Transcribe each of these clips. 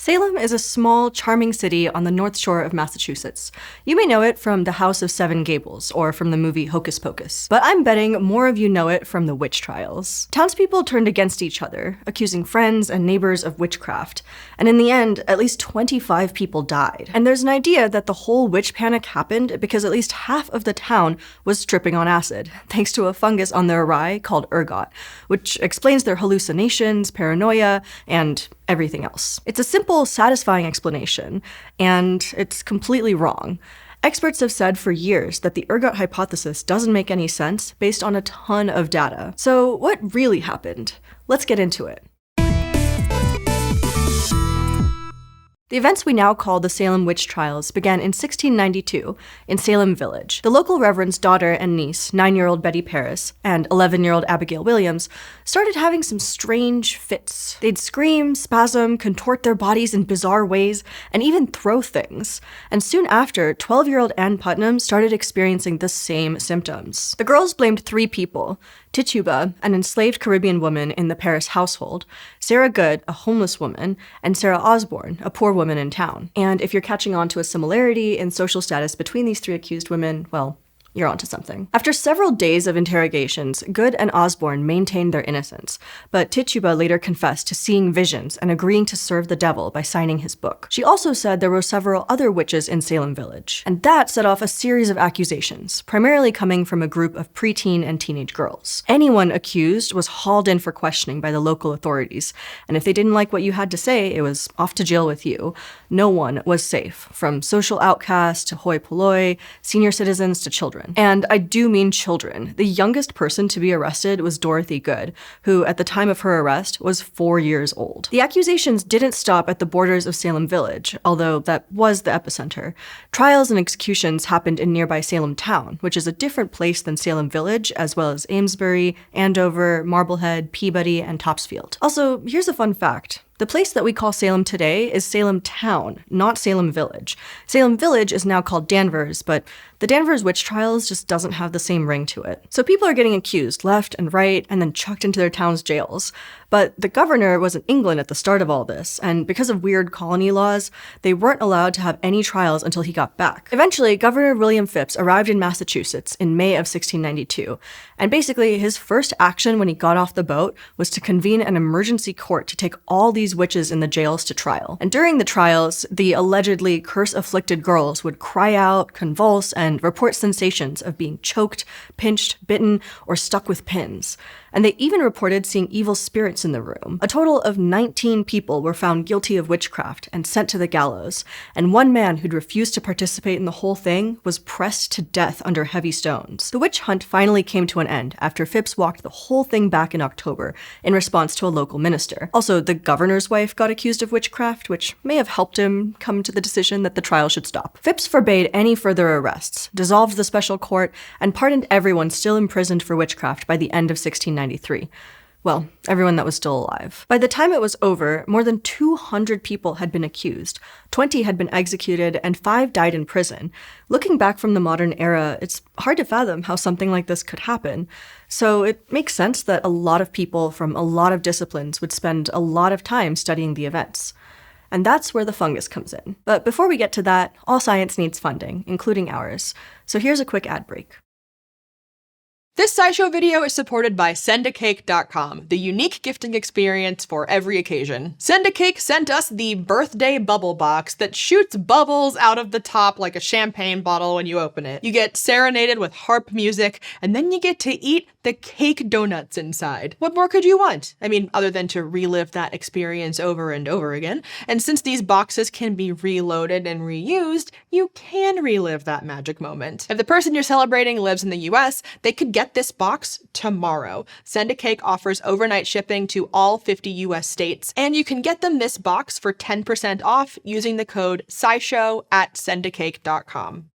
Salem is a small, charming city on the North Shore of Massachusetts. You may know it from the House of Seven Gables, or from the movie Hocus Pocus. But I'm betting more of you know it from the witch trials. Townspeople turned against each other, accusing friends and neighbors of witchcraft. And in the end, at least 25 people died. And there's an idea that the whole witch panic happened because at least half of the town was tripping on acid, thanks to a fungus on their rye called ergot, which explains their hallucinations, paranoia, and everything else. It's a simple, satisfying explanation, and it's completely wrong. Experts have said for years that the ergot hypothesis doesn't make any sense based on a ton of data. So what really happened? Let's get into it. The events we now call the Salem Witch Trials began in 1692 in Salem Village. The local reverend's daughter and niece, 9-year-old Betty Paris and 11-year-old Abigail Williams, started having some strange fits. They'd scream, spasm, contort their bodies in bizarre ways, and even throw things. And soon after, 12-year-old Ann Putnam started experiencing the same symptoms. The girls blamed 3 people: Tituba, an enslaved Caribbean woman in the Paris household, Sarah Good, a homeless woman, and Sarah Osborne, a poor woman in town. And if you're catching on to a similarity in social status between these 3 accused women, well, you're onto something. After several days of interrogations, Good and Osborne maintained their innocence, but Tituba later confessed to seeing visions and agreeing to serve the devil by signing his book. She also said there were several other witches in Salem Village, and that set off a series of accusations, primarily coming from a group of preteen and teenage girls. Anyone accused was hauled in for questioning by the local authorities, and if they didn't like what you had to say, it was off to jail with you. No one was safe, from social outcasts to hoi polloi, senior citizens to children. And I do mean children. The youngest person to be arrested was Dorothy Good, who at the time of her arrest was 4 years old. The accusations didn't stop at the borders of Salem Village, although that was the epicenter. Trials and executions happened in nearby Salem Town, which is a different place than Salem Village, as well as Amesbury, Andover, Marblehead, Peabody, and Topsfield. Also, here's a fun fact. The place that we call Salem today is Salem Town, not Salem Village. Salem Village is now called Danvers, but the Danvers witch trials just doesn't have the same ring to it. So people are getting accused left and right and then chucked into their town's jails. But the governor was in England at the start of all this, and because of weird colony laws, they weren't allowed to have any trials until he got back. Eventually, Governor William Phips arrived in Massachusetts in May of 1692, and basically his first action when he got off the boat was to convene an emergency court to take all these witches in the jails to trial. And during the trials, the allegedly curse-afflicted girls would cry out, convulse, and report sensations of being choked, pinched, bitten, or stuck with pins. And they even reported seeing evil spirits in the room. A total of 19 people were found guilty of witchcraft and sent to the gallows, and one man who'd refused to participate in the whole thing was pressed to death under heavy stones. The witch hunt finally came to an end after Phips walked the whole thing back in October in response to a local minister. Also, the governor's wife got accused of witchcraft, which may have helped him come to the decision that the trial should stop. Phips forbade any further arrests, dissolved the special court, and pardoned everyone still imprisoned for witchcraft by the end of 1693. Well, everyone that was still alive. By the time it was over, more than 200 people had been accused, 20 had been executed, and 5 died in prison. Looking back from the modern era, it's hard to fathom how something like this could happen. So it makes sense that a lot of people from a lot of disciplines would spend a lot of time studying the events. And that's where the fungus comes in. But before we get to that, all science needs funding, including ours. So here's a quick ad break. This SciShow video is supported by SendACake.com, the unique gifting experience for every occasion. SendACake sent us the birthday bubble box that shoots bubbles out of the top like a champagne bottle when you open it. You get serenaded with harp music, and then you get to eat the cake donuts inside. What more could you want? I mean, other than to relive that experience over and over again. And since these boxes can be reloaded and reused, you can relive that magic moment. If the person you're celebrating lives in the US, they could get this box tomorrow. Send a Cake offers overnight shipping to all 50 US states, and you can get them this box for 10% off using the code SciShow at sendacake.com.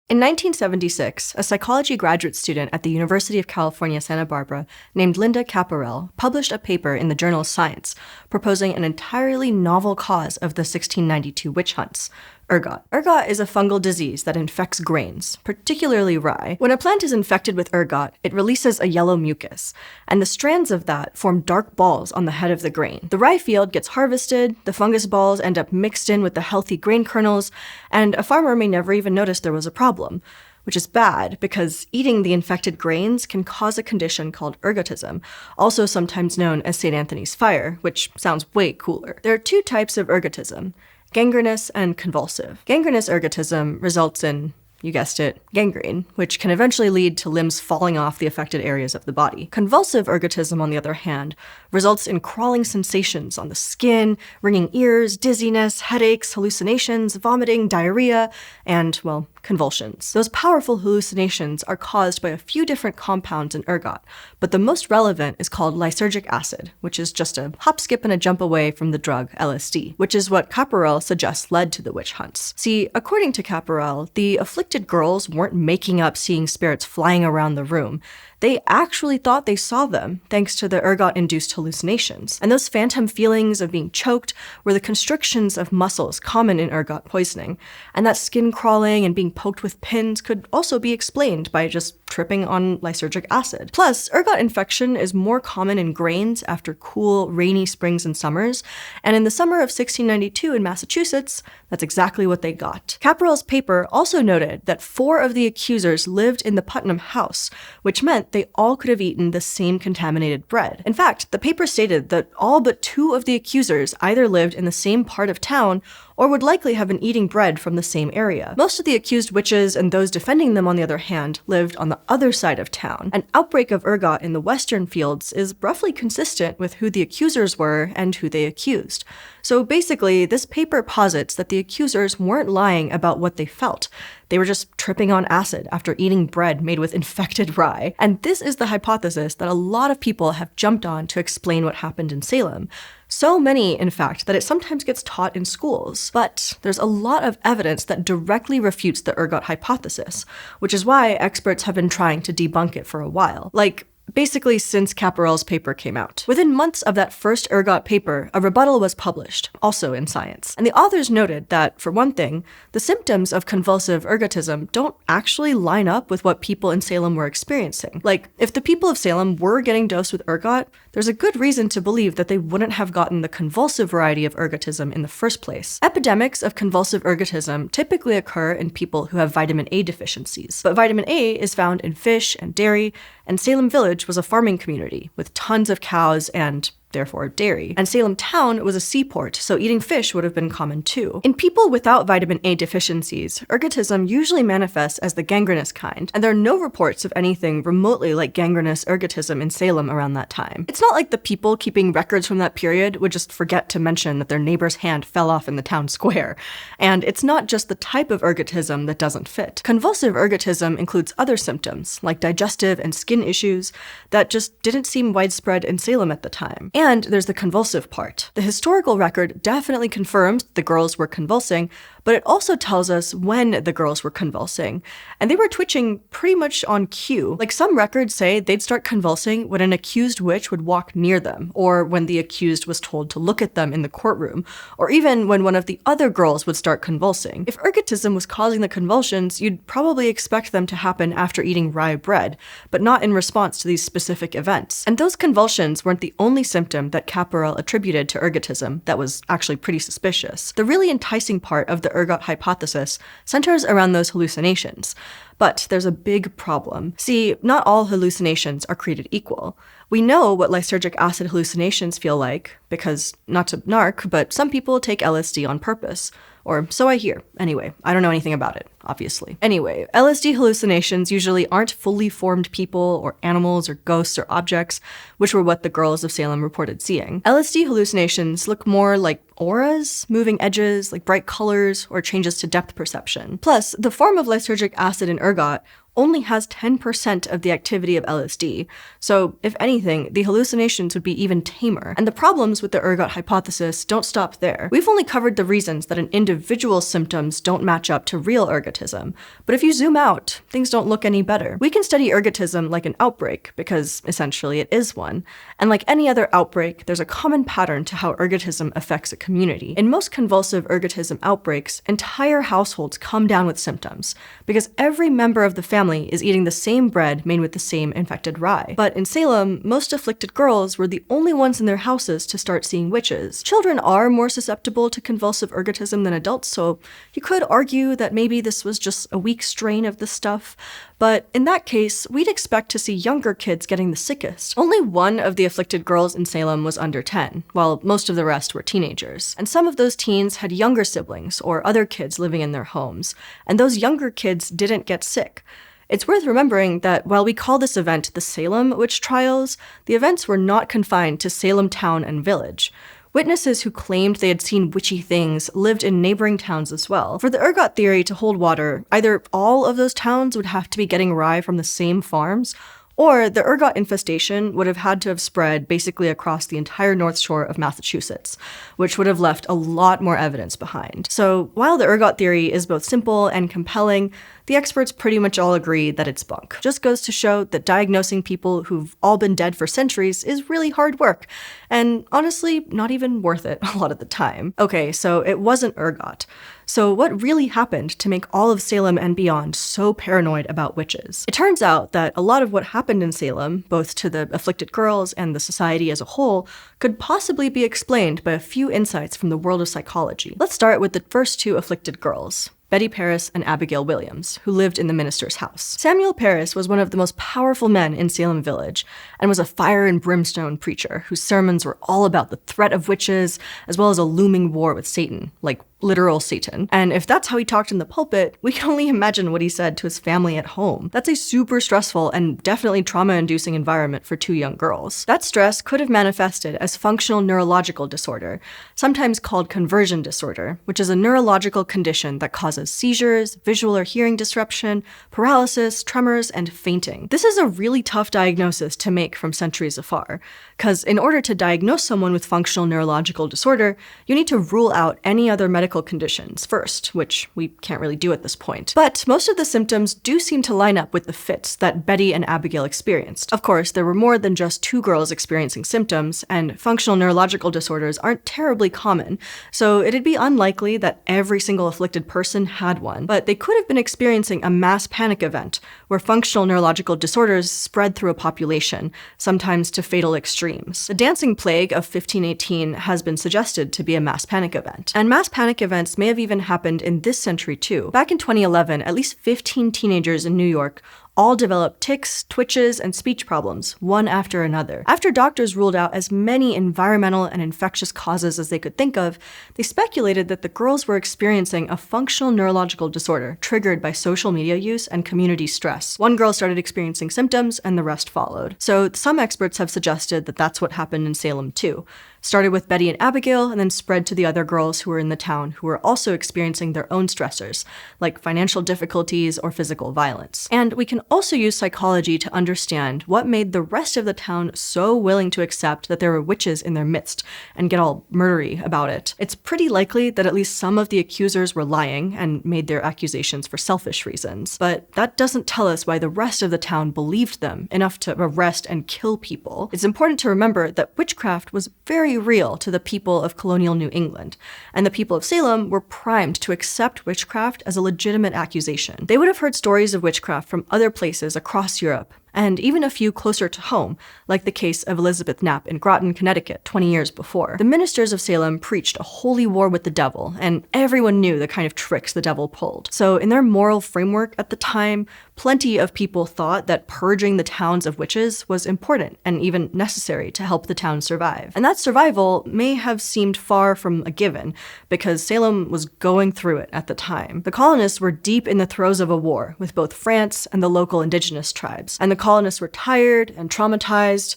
In 1976, a psychology graduate student at the University of California, Santa Barbara, named Linda Caparel, published a paper in the journal Science proposing an entirely novel cause of the 1692 witch hunts: Ergot. Ergot is a fungal disease that infects grains, particularly rye. When a plant is infected with ergot, it releases a yellow mucus, and the strands of that form dark balls on the head of the grain. The rye field gets harvested, the fungus balls end up mixed in with the healthy grain kernels, and a farmer may never even notice there was a problem. Which is bad because eating the infected grains can cause a condition called ergotism, also sometimes known as St. Anthony's fire, which sounds way cooler. There are two types of ergotism, gangrenous and convulsive. Gangrenous ergotism results in, you guessed it, gangrene, which can eventually lead to limbs falling off the affected areas of the body. Convulsive ergotism, on the other hand, results in crawling sensations on the skin, ringing ears, dizziness, headaches, hallucinations, vomiting, diarrhea, and, well, convulsions. Those powerful hallucinations are caused by a few different compounds in ergot, but the most relevant is called lysergic acid, which is just a hop, skip, and a jump away from the drug LSD, which is what Caporel suggests led to the witch hunts. See, according to Caporel, the afflicted girls weren't making up seeing spirits flying around the room. They actually thought they saw them, thanks to the ergot-induced hallucinations. And those phantom feelings of being choked were the constrictions of muscles common in ergot poisoning. And that skin crawling and being poked with pins could also be explained by just tripping on lysergic acid. Plus, ergot infection is more common in grains after cool, rainy springs and summers. And in the summer of 1692 in Massachusetts, that's exactly what they got. Caporel's paper also noted that 4 of the accusers lived in the Putnam house, which meant they all could have eaten the same contaminated bread. In fact, the paper stated that all but 2 of the accusers either lived in the same part of town or would likely have been eating bread from the same area. Most of the accused witches and those defending them, on the other hand, lived on the other side of town. An outbreak of ergot in the western fields is roughly consistent with who the accusers were and who they accused. So basically, this paper posits that the accusers weren't lying about what they felt. They were just tripping on acid after eating bread made with infected rye. And this is the hypothesis that a lot of people have jumped on to explain what happened in Salem. So many, in fact, that it sometimes gets taught in schools. But there's a lot of evidence that directly refutes the ergot hypothesis, which is why experts have been trying to debunk it for a while. Like, basically since Caporel's paper came out. Within months of that first ergot paper, a rebuttal was published, also in Science. And the authors noted that, for one thing, the symptoms of convulsive ergotism don't actually line up with what people in Salem were experiencing. Like, if the people of Salem were getting dosed with ergot, there's a good reason to believe that they wouldn't have gotten the convulsive variety of ergotism in the first place. Epidemics of convulsive ergotism typically occur in people who have vitamin A deficiencies. But vitamin A is found in fish and dairy, and Salem Village was a farming community with tons of cows and therefore dairy. And Salem Town was a seaport, so eating fish would have been common too. In people without vitamin A deficiencies, ergotism usually manifests as the gangrenous kind, and there are no reports of anything remotely like gangrenous ergotism in Salem around that time. It's not like the people keeping records from that period would just forget to mention that their neighbor's hand fell off in the town square. And it's not just the type of ergotism that doesn't fit. Convulsive ergotism includes other symptoms, like digestive and skin issues, that just didn't seem widespread in Salem at the time. And there's the convulsive part. The historical record definitely confirms the girls were convulsing, but it also tells us when the girls were convulsing. And they were twitching pretty much on cue. Like, some records say they'd start convulsing when an accused witch would walk near them, or when the accused was told to look at them in the courtroom, or even when one of the other girls would start convulsing. If ergotism was causing the convulsions, you'd probably expect them to happen after eating rye bread, but not in response to these specific events. And those convulsions weren't the only symptom that Caporel attributed to ergotism that was actually pretty suspicious. The really enticing part of the ergot hypothesis centers around those hallucinations. But there's a big problem. See, not all hallucinations are created equal. We know what lysergic acid hallucinations feel like, because, not to narc, but some people take LSD on purpose. Or so I hear. Anyway, I don't know anything about it, obviously. Anyway, LSD hallucinations usually aren't fully formed people or animals or ghosts or objects, which were what the girls of Salem reported seeing. LSD hallucinations look more like auras, moving edges, like bright colors, or changes to depth perception. Plus, the form of lysergic acid in ergot only has 10% of the activity of LSD, so if anything, the hallucinations would be even tamer. And the problems with the ergot hypothesis don't stop there. We've only covered the reasons that an individual's symptoms don't match up to real ergotism. ergotism. But if you zoom out, things don't look any better. We can study ergotism like an outbreak, because essentially it is one. And like any other outbreak, there's a common pattern to how ergotism affects a community. In most convulsive ergotism outbreaks, entire households come down with symptoms, because every member of the family is eating the same bread made with the same infected rye. But in Salem, most afflicted girls were the only ones in their houses to start seeing witches. Children are more susceptible to convulsive ergotism than adults, so you could argue that maybe this was just a weak strain of the stuff. But in that case, we'd expect to see younger kids getting the sickest. Only one of the afflicted girls in Salem was under 10, while most of the rest were teenagers. And some of those teens had younger siblings or other kids living in their homes, and those younger kids didn't get sick. It's worth remembering that while we call this event the Salem Witch Trials, the events were not confined to Salem town and village. Witnesses who claimed they had seen witchy things lived in neighboring towns as well. For the ergot theory to hold water, either all of those towns would have to be getting rye from the same farms, or the ergot infestation would have had to have spread basically across the entire North Shore of Massachusetts, which would have left a lot more evidence behind. So while the ergot theory is both simple and compelling, the experts pretty much all agree that it's bunk. Just goes to show that diagnosing people who've all been dead for centuries is really hard work, and honestly, not even worth it a lot of the time. Okay, so it wasn't ergot. So what really happened to make all of Salem and beyond so paranoid about witches? It turns out that a lot of what happened in Salem, both to the afflicted girls and the society as a whole, could possibly be explained by a few insights from the world of psychology. Let's start with the first two afflicted girls, Betty Parris and Abigail Williams, who lived in the minister's house. Samuel Parris was one of the most powerful men in Salem Village, and was a fire and brimstone preacher whose sermons were all about the threat of witches, as well as a looming war with Satan, like literal Satan. And if that's how he talked in the pulpit, we can only imagine what he said to his family at home. That's a super stressful and definitely trauma-inducing environment for two young girls. That stress could have manifested as functional neurological disorder, sometimes called conversion disorder, which is a neurological condition that causes seizures, visual or hearing disruption, paralysis, tremors, and fainting. This is a really tough diagnosis to make from centuries afar, because in order to diagnose someone with functional neurological disorder, you need to rule out any other medical conditions first, which we can't really do at this point. But most of the symptoms do seem to line up with the fits that Betty and Abigail experienced. Of course, there were more than just two girls experiencing symptoms, and functional neurological disorders aren't terribly common, so it'd be unlikely that every single afflicted person had one. But they could have been experiencing a mass panic event, where functional neurological disorders spread through a population, sometimes to fatal extremes. The dancing plague of 1518 has been suggested to be a mass panic event, and mass panic events may have even happened in this century too. Back in 2011, at least 15 teenagers in New York all developed tics, twitches, and speech problems, one after another. After doctors ruled out as many environmental and infectious causes as they could think of, they speculated that the girls were experiencing a functional neurological disorder triggered by social media use and community stress. One girl started experiencing symptoms, and the rest followed. So some experts have suggested that that's what happened in Salem too. Started with Betty and Abigail, and then spread to the other girls who were in the town who were also experiencing their own stressors, like financial difficulties or physical violence. And we can also use psychology to understand what made the rest of the town so willing to accept that there were witches in their midst and get all murdery about it. It's pretty likely that at least some of the accusers were lying and made their accusations for selfish reasons. But that doesn't tell us why the rest of the town believed them enough to arrest and kill people. It's important to remember that witchcraft was very real to the people of colonial New England, and the people of Salem were primed to accept witchcraft as a legitimate accusation. They would have heard stories of witchcraft from other places across Europe, and even a few closer to home, like the case of Elizabeth Knapp in Groton, Connecticut, 20 years before. The ministers of Salem preached a holy war with the devil, and everyone knew the kind of tricks the devil pulled. So in their moral framework at the time, plenty of people thought that purging the towns of witches was important and even necessary to help the town survive. And that survival may have seemed far from a given, because Salem was going through it at the time. The colonists were deep in the throes of a war with both France and the local indigenous tribes, and the colonists were tired and traumatized.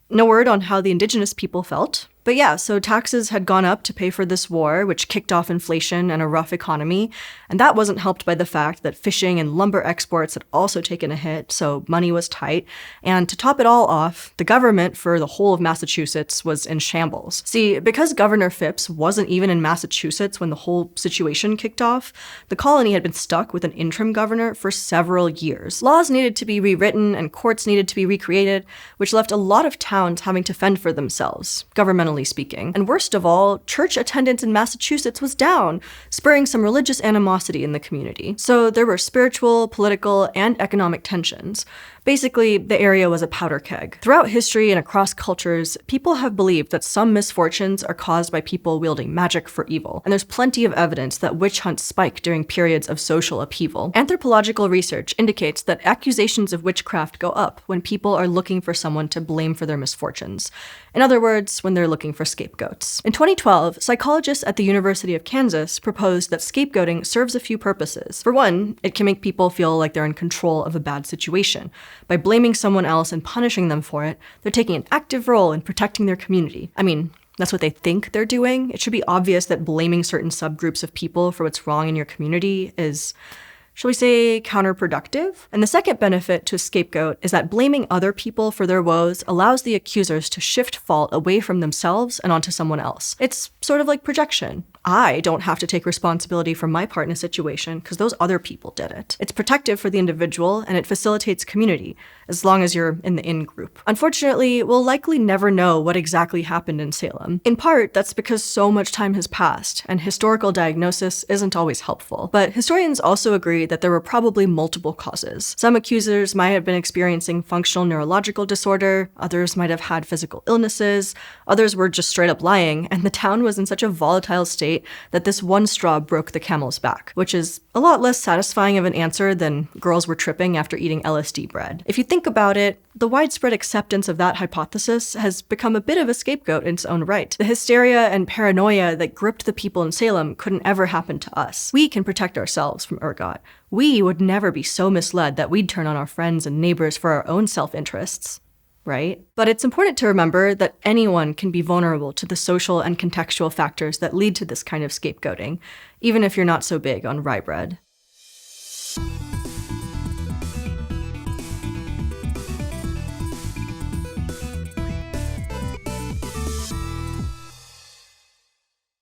No word on how the indigenous people felt. But yeah, so taxes had gone up to pay for this war, which kicked off inflation and a rough economy, and that wasn't helped by the fact that fishing and lumber exports had also taken a hit, so money was tight. And to top it all off, the government for the whole of Massachusetts was in shambles. See, because Governor Phipps wasn't even in Massachusetts when the whole situation kicked off, the colony had been stuck with an interim governor for several years. Laws needed to be rewritten and courts needed to be recreated, which left a lot of towns having to fend for themselves, governmentally speaking. And worst of all, church attendance in Massachusetts was down, spurring some religious animosity in the community. So there were spiritual, political, and economic tensions. Basically, the area was a powder keg. Throughout history and across cultures, people have believed that some misfortunes are caused by people wielding magic for evil, and there's plenty of evidence that witch hunts spike during periods of social upheaval. Anthropological research indicates that accusations of witchcraft go up when people are looking for someone to blame for their misfortunes. In other words, when they're looking for scapegoats. In 2012, psychologists at the University of Kansas proposed that scapegoating serves a few purposes. For one, it can make people feel like they're in control of a bad situation. By blaming someone else and punishing them for it, they're taking an active role in protecting their community. I mean, that's what they think they're doing. It should be obvious that blaming certain subgroups of people for what's wrong in your community is, shall we say, counterproductive? And the second benefit to a scapegoat is that blaming other people for their woes allows the accusers to shift fault away from themselves and onto someone else. It's sort of like projection. I don't have to take responsibility for my part in a situation because those other people did it. It's protective for the individual and it facilitates community, as long as you're in the in-group. Unfortunately, we'll likely never know what exactly happened in Salem. In part, that's because so much time has passed, and historical diagnosis isn't always helpful. But historians also agree that there were probably multiple causes. Some accusers might have been experiencing functional neurological disorder, others might have had physical illnesses, others were just straight up lying, and the town was in such a volatile state that this one straw broke the camel's back, which is a lot less satisfying of an answer than girls were tripping after eating LSD bread. If you think about it, the widespread acceptance of that hypothesis has become a bit of a scapegoat in its own right. The hysteria and paranoia that gripped the people in Salem couldn't ever happen to us. We can protect ourselves from ergot. We would never be so misled that we'd turn on our friends and neighbors for our own self-interests. Right? But it's important to remember that anyone can be vulnerable to the social and contextual factors that lead to this kind of scapegoating, even if you're not so big on rye bread.